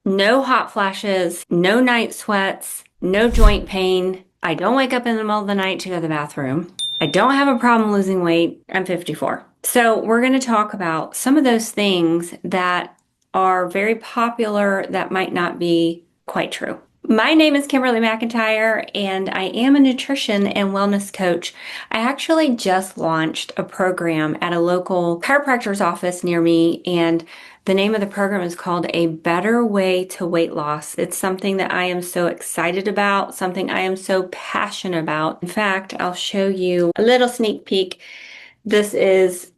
No hot flashes, no night sweats, no joint pain. I don't wake up in the middle of the night to go to the bathroom. I don't have a problem losing weight. I'm 54. So, we're going to talk about some of those things that are very popular that might not be quite true. My name is Kimberly McIntyre, and I am a nutrition and wellness coach. I actually just launched a program at a local chiropractor's office near me, and the name of the program is called A Better Way to Weight Loss. It's something that I am so excited about, something I am so passionate about. In fact, I'll show you a little sneak peek. This is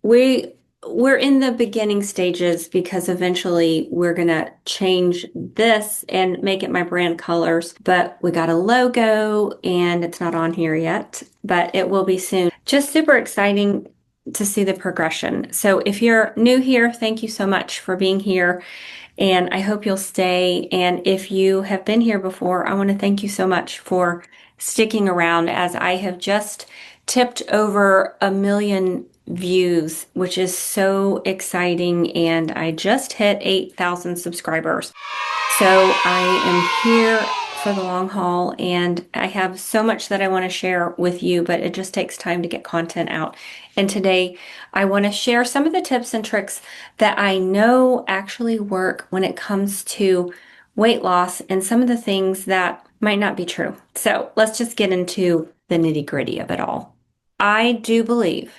we're in the beginning stages because eventually we're gonna change this and make it my brand colors. But we got a logo and it's not on here yet, but it will be soon. Just super exciting to see the progression. So if you're new here, thank you so much for being here. And I hope you'll stay. And if you have been here before, I want to thank you so much for sticking around as I have just tipped over 1 million views, which is so exciting. And I just hit 8,000 subscribers. So I am here for the long haul and I have so much that I want to share with you, but it just takes time to get content out. And today I want to share some of the tips and tricks that I know actually work when it comes to weight loss and some of the things that might not be true. So let's just get into the nitty-gritty of it all. I do believe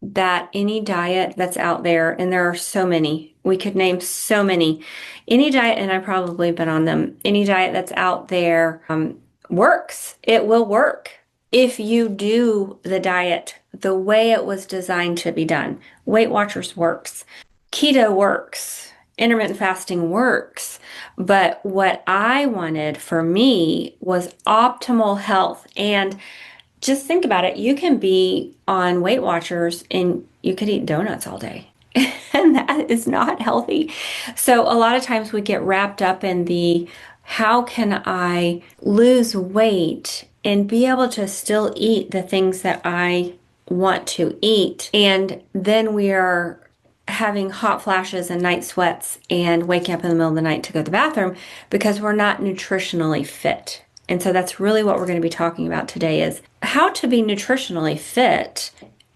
that any diet that's out there, and there are so many, we could name so many, any diet, and I've probably been on them, any diet that's out there works. It will work if you do the diet the way it was designed to be done. Weight Watchers works. Keto works. Intermittent fasting works. But what I wanted for me was optimal health. And just think about it. You can be on Weight Watchers and you could eat donuts all day. And that is not healthy. So a lot of times we get wrapped up in the how can I lose weight and be able to still eat the things that I want to eat. And then we are having hot flashes and night sweats and waking up in the middle of the night to go to the bathroom because we're not nutritionally fit. And so that's really what we're going to be talking about today is how to be nutritionally fit.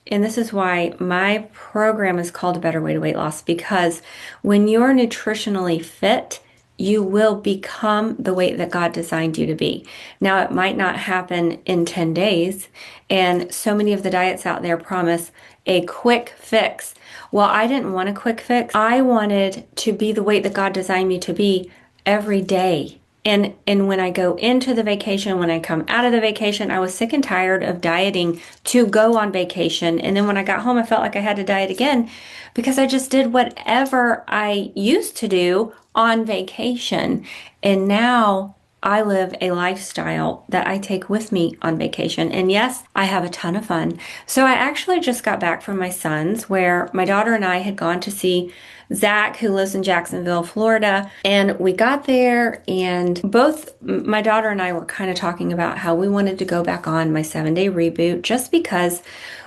And this is why my program is called A Better Way to Weight Loss, because when you're nutritionally fit, you will become the weight that God designed you to be. Now, it might not happen in 10 days, and so many of the diets out there promise a quick fix. Well, I didn't want a quick fix. I wanted to be the weight that God designed me to be every day. And when I go into the vacation, when I come out of the vacation, I was sick and tired of dieting to go on vacation. And then when I got home, I felt like I had to diet again because I just did whatever I used to do on vacation. And now I live a lifestyle that I take with me on vacation. And yes, I have a ton of fun. So I actually just got back from my son's where my daughter and I had gone to see Zach, who lives in Jacksonville, Florida. And we got there, and both my daughter and I were kind of talking about how we wanted to go back on my 7-day reboot just because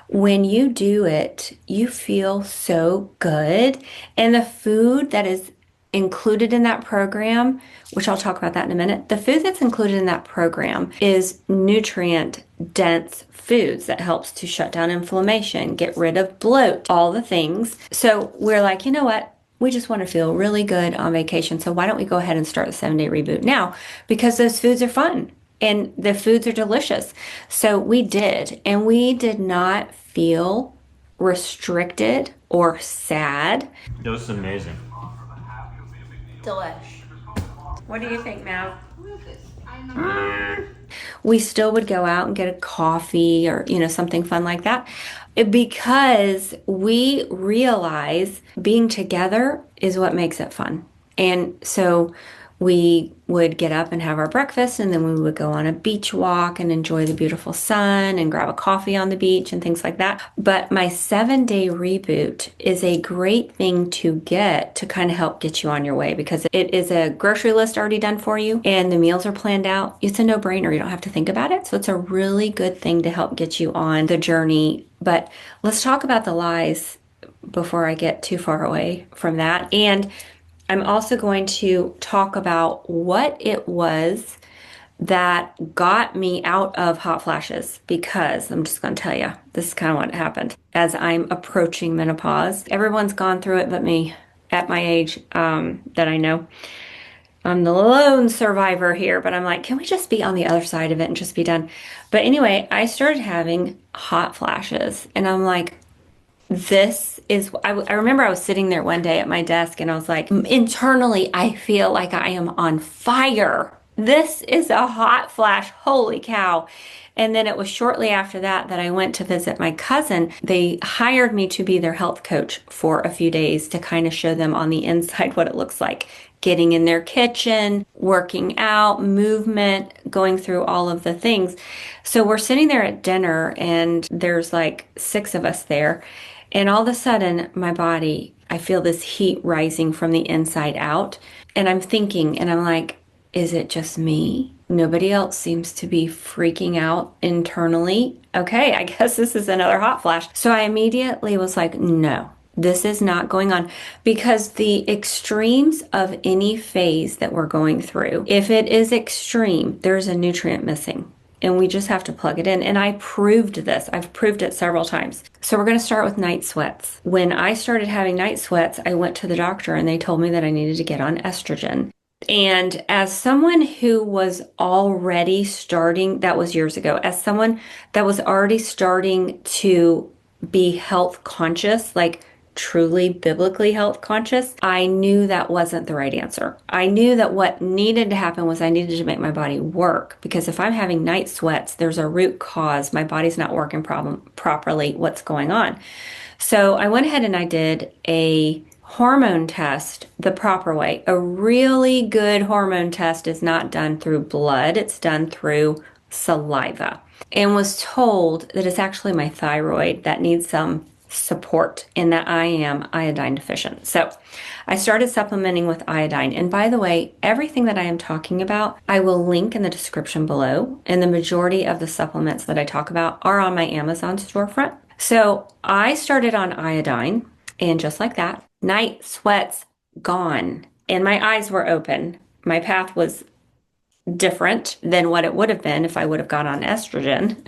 when you do it, you feel so good. And the food that is included in that program, which I'll talk about that in a minute, the food that's included in that program is nutrient dense foods that helps to shut down inflammation, get rid of bloat, all the things. So we're like, you know what? We just want to feel really good on vacation. So why don't we go ahead and start the 7-day reboot now? Because those foods are fun and the foods are delicious. So we did, and we did not feel restricted or sad. It was amazing. Delish. What do you think, Mav? We still would go out and get a coffee or, something fun like that because we realize being together is what makes it fun. And so we would get up and have our breakfast, and then we would go on a beach walk and enjoy the beautiful sun and grab a coffee on the beach and things like that. But my 7-day reboot is a great thing to get to kind of help get you on your way because it is a grocery list already done for you and the meals are planned out. It's a no-brainer. You don't have to think about it. So it's a really good thing to help get you on the journey. But let's talk about the lies before I get too far away from that. And I'm also going to talk about what it was that got me out of hot flashes, because I'm just going to tell you, this is kind of what happened as I'm approaching menopause. Everyone's gone through it but me at my age, that I know. I'm the lone survivor here, but I'm like, can we just be on the other side of it and just be done? But anyway, I started having hot flashes, and I'm like, I remember I was sitting there one day at my desk and I was like, internally, I feel like I am on fire. This is a hot flash. Holy cow. And then it was shortly after that that I went to visit my cousin. They hired me to be their health coach for a few days to kind of show them on the inside what it looks like. Getting in their kitchen, working out, movement, going through all of the things. So we're sitting there at dinner and there's like 6 of us there. And all of a sudden, my body, I feel this heat rising from the inside out. And I'm thinking, and I'm like, is it just me? Nobody else seems to be freaking out internally. Okay, I guess this is another hot flash. So I immediately was like, no, this is not going on, because the extremes of any phase that we're going through, if it is extreme, there's a nutrient missing. And we just have to plug it in. And I proved this. I've proved it several times. So we're going to start with night sweats. When I started having night sweats, I went to the doctor and they told me that I needed to get on estrogen. And as someone who was already starting, that was years ago, as someone that was already starting to be health conscious, like truly biblically health conscious, I knew that wasn't the right answer. I knew that what needed to happen was I needed to make my body work, because if I'm having night sweats, there's a root cause. My body's not working properly. What's going on? So I went ahead and I did a hormone test the proper way. A really good hormone test is not done through blood, it's done through saliva, and was told that it's actually my thyroid that needs some support and that I am iodine deficient. So I started supplementing with iodine. And by the way, everything that I am talking about, I will link in the description below. And the majority of the supplements that I talk about are on my Amazon storefront. So I started on iodine, and just like that, night sweats gone. And my eyes were open. My path was different than what it would have been if I would have gone on estrogen.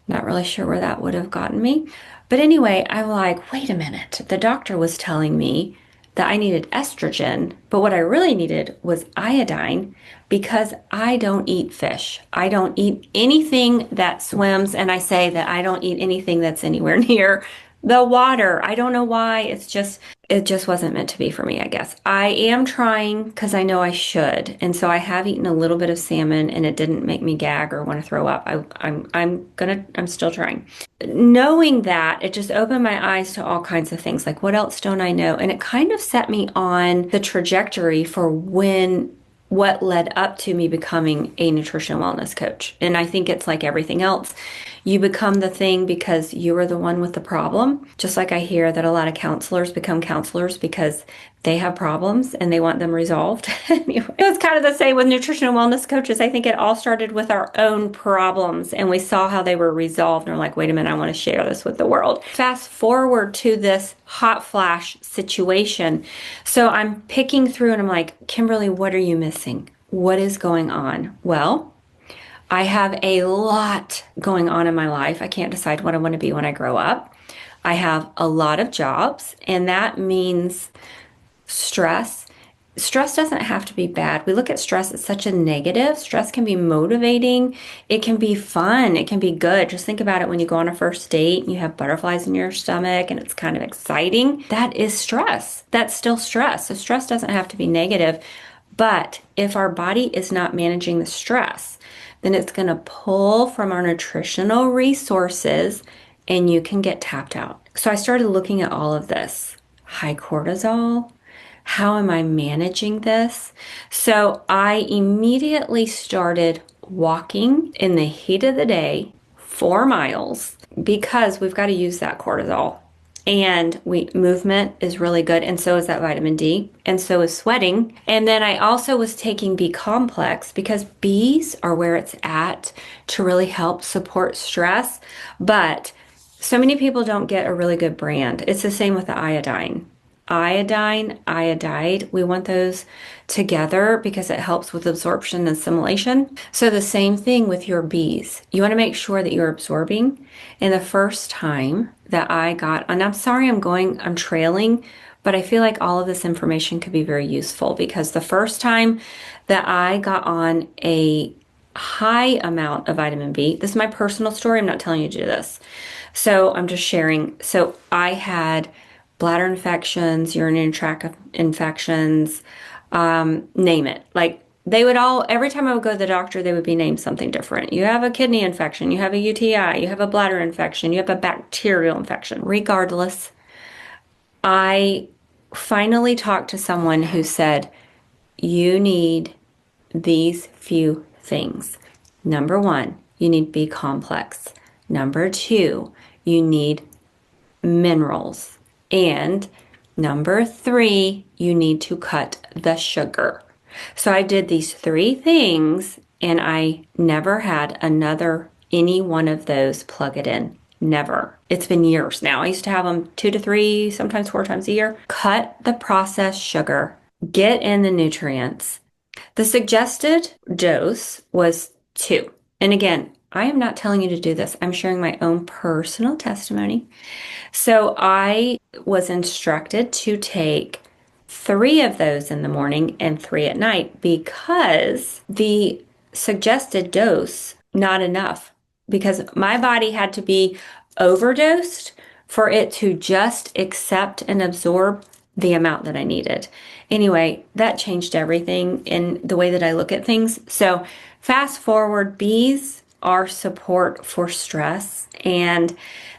Not really sure where that would have gotten me. But anyway, I'm like, wait a minute. The doctor was telling me that I needed estrogen, but what I really needed was iodine, because I don't eat fish. I don't eat anything that swims, and I say that I don't eat anything that's anywhere near the water. I don't know why. It just wasn't meant to be for me, I guess. I am trying because I know I should. And so I have eaten a little bit of salmon and it didn't make me gag or want to throw up. I'm still trying. Knowing that, it just opened my eyes to all kinds of things. Like, what else don't I know? And it kind of set me on the trajectory for what led up to me becoming a nutrition wellness coach. And I think it's like everything else. You become the thing because you are the one with the problem. Just like I hear that a lot of counselors become counselors because they have problems and they want them resolved. Anyway, it's kind of the same with nutrition and wellness coaches. I think it all started with our own problems and we saw how they were resolved and we're like, wait a minute, I want to share this with the world. Fast forward to this hot flash situation. So I'm picking through and I'm like, Kimberly, what are you missing? What is going on? Well, I have a lot going on in my life. I can't decide what I want to be when I grow up. I have a lot of jobs, and that means stress. Stress doesn't have to be bad. We look at stress as such a negative. Stress can be motivating. It can be fun. It can be good. Just think about it when you go on a first date and you have butterflies in your stomach and it's kind of exciting. That is stress. That's still stress. So stress doesn't have to be negative. But if our body is not managing the stress, then it's going to pull from our nutritional resources and you can get tapped out. So I started looking at all of this. High cortisol. How am I managing this? So I immediately started walking in the heat of the day, 4 miles, because we've got to use that cortisol. And movement is really good, and so is that vitamin D, and so is sweating. And then I also was taking B complex because B's are where it's at to really help support stress. But so many people don't get a really good brand. It's the same with the iodine. iodine, iodide. We want those together because it helps with absorption and assimilation. So the same thing with your Bs. You want to make sure that you're absorbing. And the first time that I got, and I'm sorry I'm trailing, but I feel like all of this information could be very useful because the first time that I got on a high amount of vitamin B, this is my personal story. I'm not telling you to do this. So I'm just sharing. So I had bladder infections, urinary tract infections, name it. Like they would all, every time I would go to the doctor, they would be named something different. You have a kidney infection, you have a UTI, you have a bladder infection, you have a bacterial infection. Regardless, I finally talked to someone who said, you need these few things. Number one, you need B complex. Number two, you need minerals. And number three, you need to cut the sugar. So I did these three things and I never had any one of those plug it in. Never. It's been years now. I used to have them 2 to 3, sometimes 4 times a year. Cut the processed sugar, get in the nutrients. The suggested dose was 2. And again, I am not telling you to do this. I'm sharing my own personal testimony. So I was instructed to take 3 of those in the morning and 3 at night because the suggested dose, not enough, because my body had to be overdosed for it to just accept and absorb the amount that I needed. Anyway, that changed everything in the way that I look at things. So fast forward, B's are support for stress, and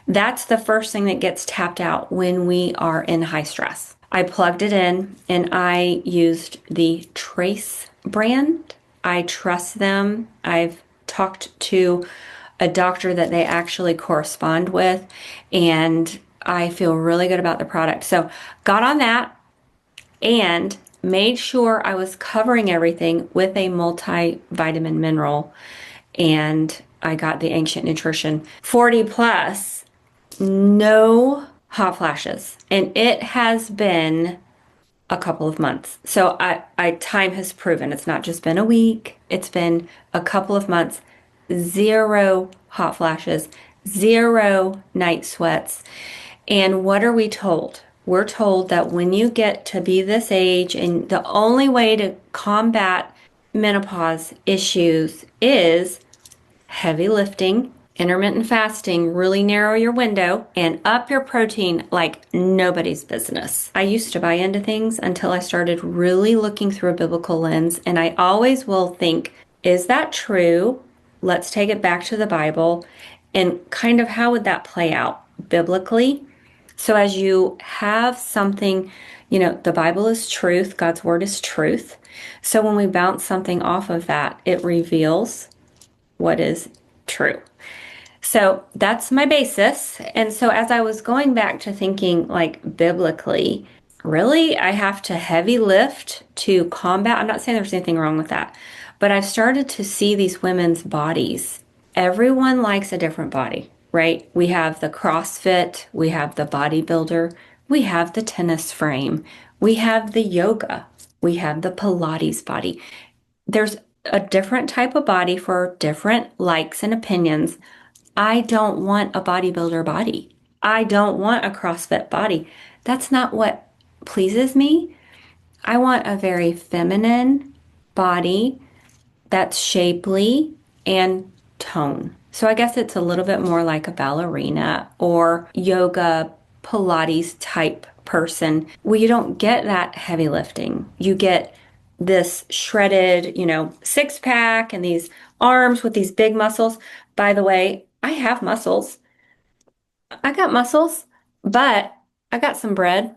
that's the first thing that gets tapped out when we are in high stress. I plugged it in and I used the Trace brand. I trust them. I've talked to a doctor that they actually correspond with, and I feel really good about the product. So got on that and made sure I was covering everything with a multivitamin mineral, and I got the Ancient Nutrition 40 plus, no hot flashes. And it has been a couple of months. So time has proven it's not just been a week, it's been a couple of months. 0 hot flashes, 0 night sweats. And what are we told? We're told that when you get to be this age, and the only way to combat menopause issues is heavy lifting, intermittent fasting, really narrow your window, and up your protein like nobody's business. I used to buy into things until I started really looking through a biblical lens, and I always will think, is that true? Let's take it back to the Bible, and kind of how would that play out biblically? So as you have something, the Bible is truth, God's word is truth. So when we bounce something off of that, it reveals what is true. So that's my basis. And so as I was going back to thinking like biblically, really, I have to heavy lift to combat. I'm not saying there's anything wrong with that, but I've started to see these women's bodies. Everyone likes a different body, right? We have the CrossFit, we have the bodybuilder, we have the tennis frame, we have the yoga, we have the Pilates body. There's a different type of body for different likes and opinions. I don't want a bodybuilder body. I don't want a CrossFit body. That's not what pleases me. I want a very feminine body that's shapely and tone. So I guess it's a little bit more like a ballerina or yoga, Pilates type person. Well, you don't get that heavy lifting. You get this shredded, 6-pack and these arms with these big muscles. By the way, I have muscles. I got muscles, but I got some bread,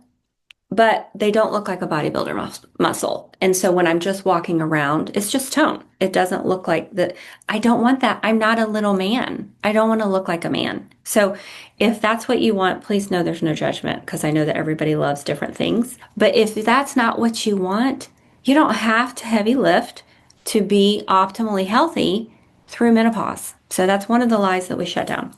but they don't look like a bodybuilder muscle. And so when I'm just walking around, it's just tone. It doesn't look like that. I don't want that. I'm not a little man. I don't want to look like a man. So if that's what you want, please know there's no judgment, because I know that everybody loves different things. But if that's not what you want, you don't have to heavy lift to be optimally healthy through menopause. So that's one of the lies that we shut down.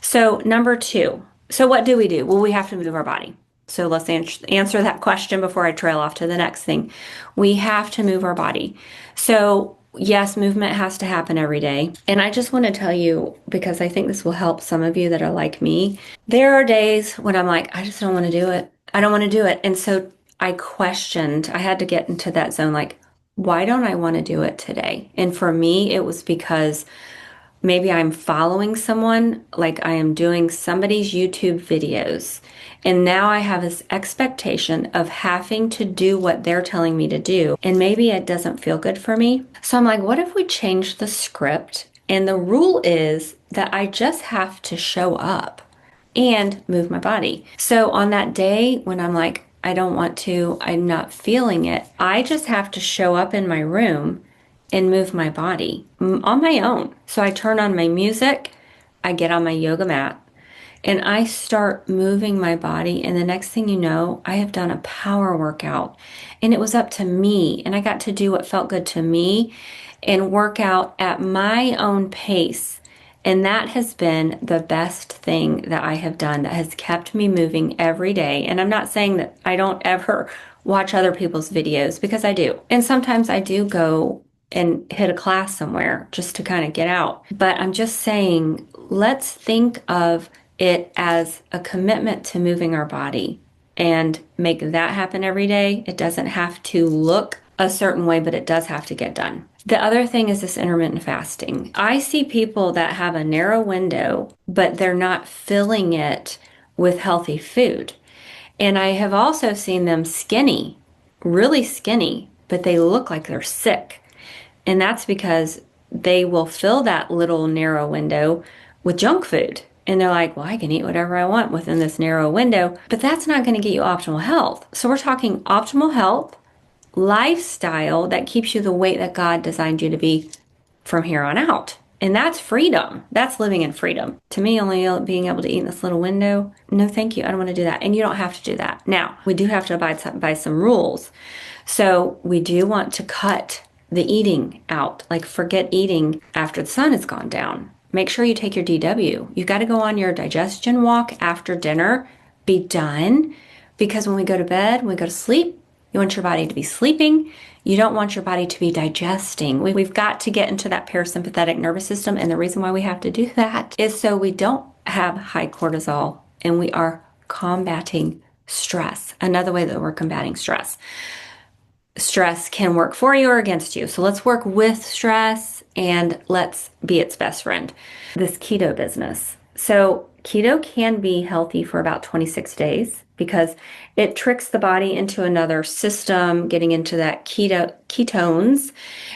So number 2. So what do? Well, we have to move our body. So let's answer that question before I trail off to the next thing. We have to move our body. So yes, movement has to happen every day. And I just want to tell you, because I think this will help some of you that are like me, there are days when I'm like, I just don't want to do it. I don't want to do it. And so I had to get into that zone, like, why don't I want to do it today? And for me, it was because maybe I'm following someone, like I am doing somebody's YouTube videos. And now I have this expectation of having to do what they're telling me to do. And maybe it doesn't feel good for me. So I'm like, what if we change the script? And the rule is that I just have to show up and move my body. So on that day when I'm like, I don't want to, I'm not feeling it, I just have to show up in my room and move my body on my own. So I turn on my music, I get on my yoga mat, and I start moving my body. And the next thing you know, I have done a power workout. And it was up to me. And I got to do what felt good to me and work out at my own pace. And that has been the best thing that I have done that has kept me moving every day. And I'm not saying that I don't ever watch other people's videos, because I do. And sometimes I do go and hit a class somewhere just to kind of get out. But I'm just saying, let's think of it as a commitment to moving our body and make that happen every day. It doesn't have to look a certain way, but it does have to get done. The other thing is this intermittent fasting. I see people that have a narrow window, but they're not filling it with healthy food. And I have also seen them skinny, really skinny, but they look like they're sick. And that's because they will fill that little narrow window with junk food. And they're like, well, I can eat whatever I want within this narrow window, but that's not going to get you optimal health. So we're talking optimal health, lifestyle that keeps you the weight that God designed you to be from here on out. And that's freedom. That's living in freedom. To me, only being able to eat in this little window, no thank you. I don't want to do that. And you don't have to do that. Now, we do have to abide by some rules. So we do want to cut the eating out, like forget eating after the sun has gone down. Make sure you take your DW. You got to go on your digestion walk after dinner. Be done. Because when we go to bed, when we go to sleep, you want your body to be sleeping. You don't want your body to be digesting. We've got to get into that parasympathetic nervous system. And the reason why we have to do that is so we don't have high cortisol and we are combating stress. Another way that we're combating stress. Stress can work for you or against you. So let's work with stress and let's be its best friend. This keto business. So keto can be healthy for about 26 days because it tricks the body into another system, getting into that ketones,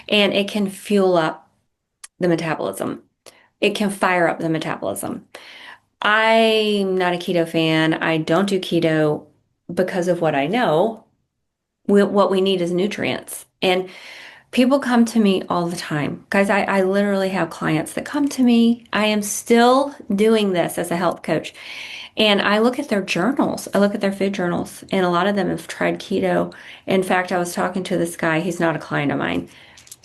and it can fuel up the metabolism. It can fire up the metabolism. I'm not a keto fan. I don't do keto because of what I know. What we need is nutrients. And people come to me all the time. Guys, I literally have clients that come to me. I am still doing this as a health coach. And I look at their journals. I look at their food journals. And a lot of them have tried keto. In fact, I was talking to this guy. He's not a client of mine,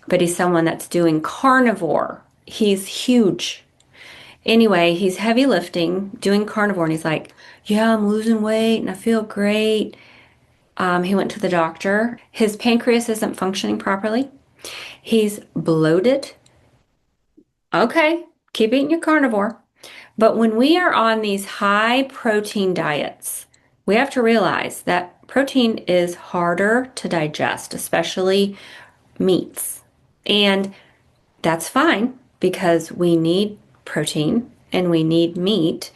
but he's someone that's doing carnivore. He's huge. Anyway, he's heavy lifting, doing carnivore. And he's like, yeah, I'm losing weight and I feel great. He went to the doctor. His pancreas isn't functioning properly. He's bloated. Okay, keep eating your carnivore. But when we are on these high protein diets, we have to realize that protein is harder to digest, especially meats. And that's fine because we need protein and we need meat,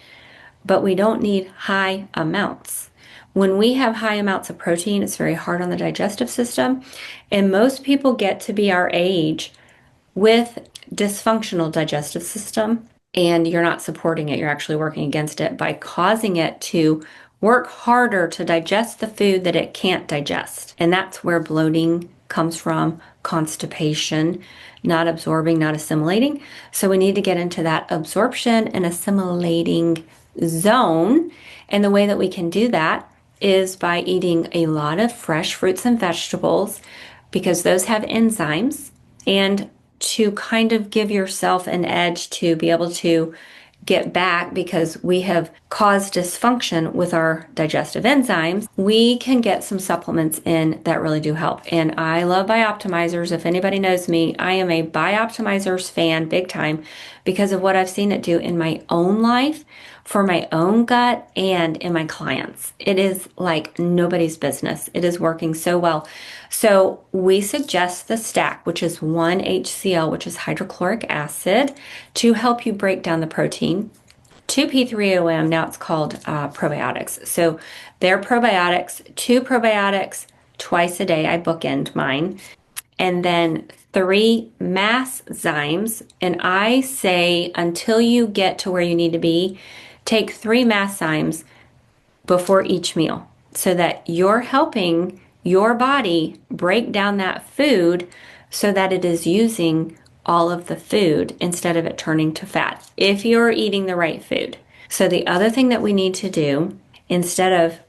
but we don't need high amounts. When we have high amounts of protein, it's very hard on the digestive system. And most people get to be our age with dysfunctional digestive system, and you're not supporting it. You're actually working against it by causing it to work harder to digest the food that it can't digest. And that's where bloating comes from, constipation, not absorbing, not assimilating. So we need to get into that absorption and assimilating zone. And the way that we can do that is by eating a lot of fresh fruits and vegetables because those have enzymes, and to kind of give yourself an edge to be able to get back because we have caused dysfunction with our digestive enzymes, we can get some supplements in that really do help. And I love Bioptimizers. If anybody knows me, I am a Bioptimizers fan big time because of what I've seen it do in my own life, for my own gut, and in my clients. It is like nobody's business. It is working so well. So we suggest the stack, which is 1 HCl, which is hydrochloric acid, to help you break down the protein. 2P3OM, now it's called probiotics. So they're probiotics, 2 probiotics twice a day. I bookend mine. And then 3 MASZymes. And I say until you get to where you need to be, take 3 MASZymes before each meal so that you're helping your body break down that food so that it is using all of the food instead of it turning to fat if you're eating the right food. So the other thing that we need to do, instead of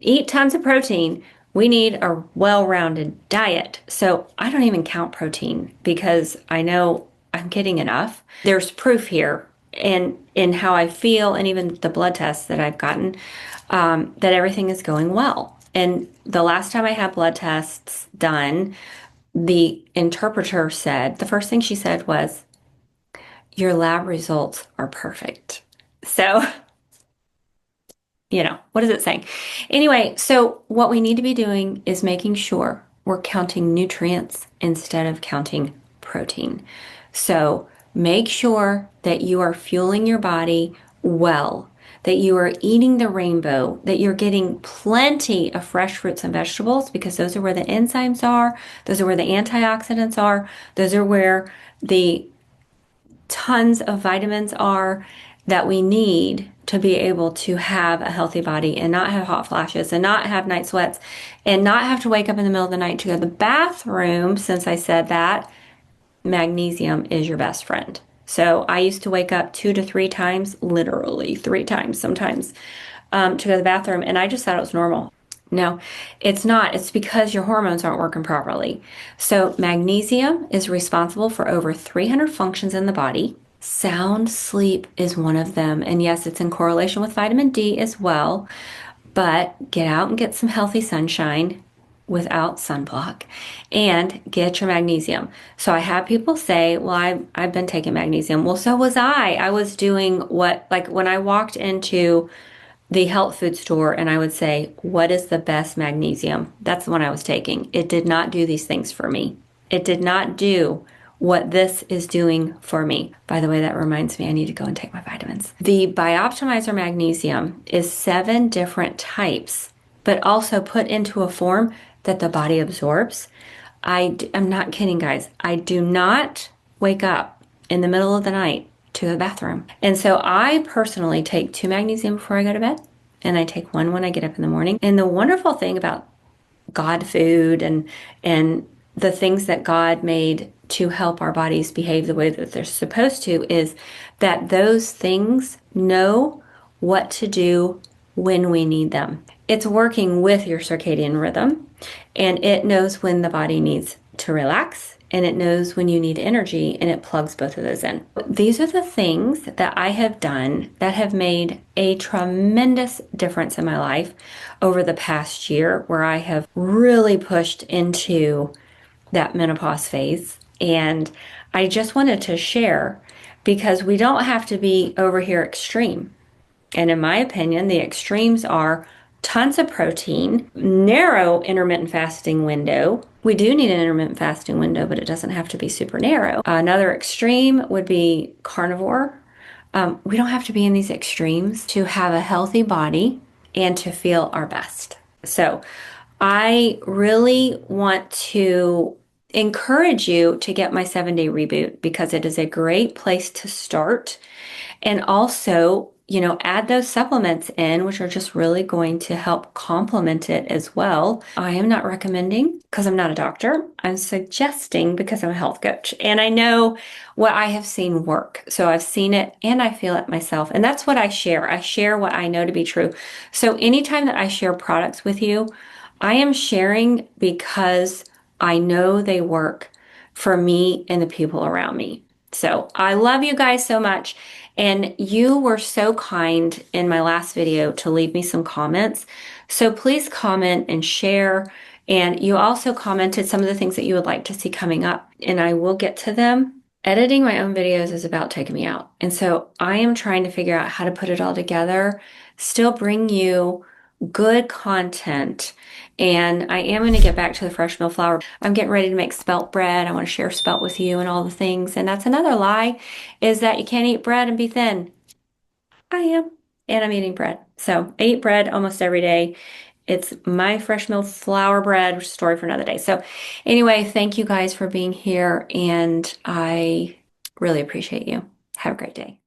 eat tons of protein, we need a well-rounded diet. So I don't even count protein because I know I'm getting enough. There's proof here and in how I feel, and even the blood tests that I've gotten, that everything is going well. And the last time I had blood tests done, the interpreter said, the first thing she said was, "Your lab results are perfect." So, what is it saying? Anyway, so what we need to be doing is making sure we're counting nutrients instead of counting protein. So make sure that you are fueling your body well, that you are eating the rainbow, that you're getting plenty of fresh fruits and vegetables because those are where the enzymes are, those are where the antioxidants are, those are where the tons of vitamins are that we need to be able to have a healthy body and not have hot flashes and not have night sweats and not have to wake up in the middle of the night to go to the bathroom. Since I said that, magnesium is your best friend. So I used to wake up 2 to 3 times, literally 3 times sometimes, to go to the bathroom, and I just thought it was normal. No, it's not. It's because your hormones aren't working properly. So magnesium is responsible for over 300 functions in the body. Sound sleep is one of them. And yes, it's in correlation with vitamin D as well. But get out and get some healthy sunshine without sunblock and get your magnesium. So I have people say, well, I've been taking magnesium. Well, so was I. I was doing like when I walked into the health food store and I would say, what is the best magnesium? That's the one I was taking. It did not do these things for me. It did not do what this is doing for me. By the way, that reminds me, I need to go and take my vitamins. The Bioptimizer magnesium is 7 different types, but also put into a form that the body absorbs. I'm not kidding, guys. I do not wake up in the middle of the night to the bathroom. And so I personally take 2 magnesium before I go to bed, and I take 1 when I get up in the morning. And the wonderful thing about God food and the things that God made to help our bodies behave the way that they're supposed to is that those things know what to do when we need them. It's working with your circadian rhythm, and it knows when the body needs to relax, and it knows when you need energy, and it plugs both of those in. These are the things that I have done that have made a tremendous difference in my life over the past year, where I have really pushed into that menopause phase. And I just wanted to share because we don't have to be over here extreme. And in my opinion, the extremes are tons of protein, narrow intermittent fasting window. We do need an intermittent fasting window, but it doesn't have to be super narrow. Another extreme would be carnivore. We don't have to be in these extremes to have a healthy body and to feel our best. So I really want to encourage you to get my 7-day reboot because it is a great place to start. And also, add those supplements in, which are just really going to help complement it as well. I am not recommending because I'm not a doctor. I'm suggesting because I'm a health coach. And I know what I have seen work. So I've seen it and I feel it myself. And that's what I share. I share what I know to be true. So anytime that I share products with you, I am sharing because I know they work for me and the people around me. So I love you guys so much. And you were so kind in my last video to leave me some comments. So please comment and share. And you also commented some of the things that you would like to see coming up, and I will get to them. Editing my own videos is about taking me out. And so I am trying to figure out how to put it all together, still bring you good content. And I am going to get back to the fresh mill flour. I'm getting ready to make spelt bread. I want to share spelt with you and all the things. And that's another lie, is that you can't eat bread and be thin. I am. And I'm eating bread. So I eat bread almost every day. It's my fresh mill flour bread, which is a story for another day. So anyway, thank you guys for being here. And I really appreciate you. Have a great day.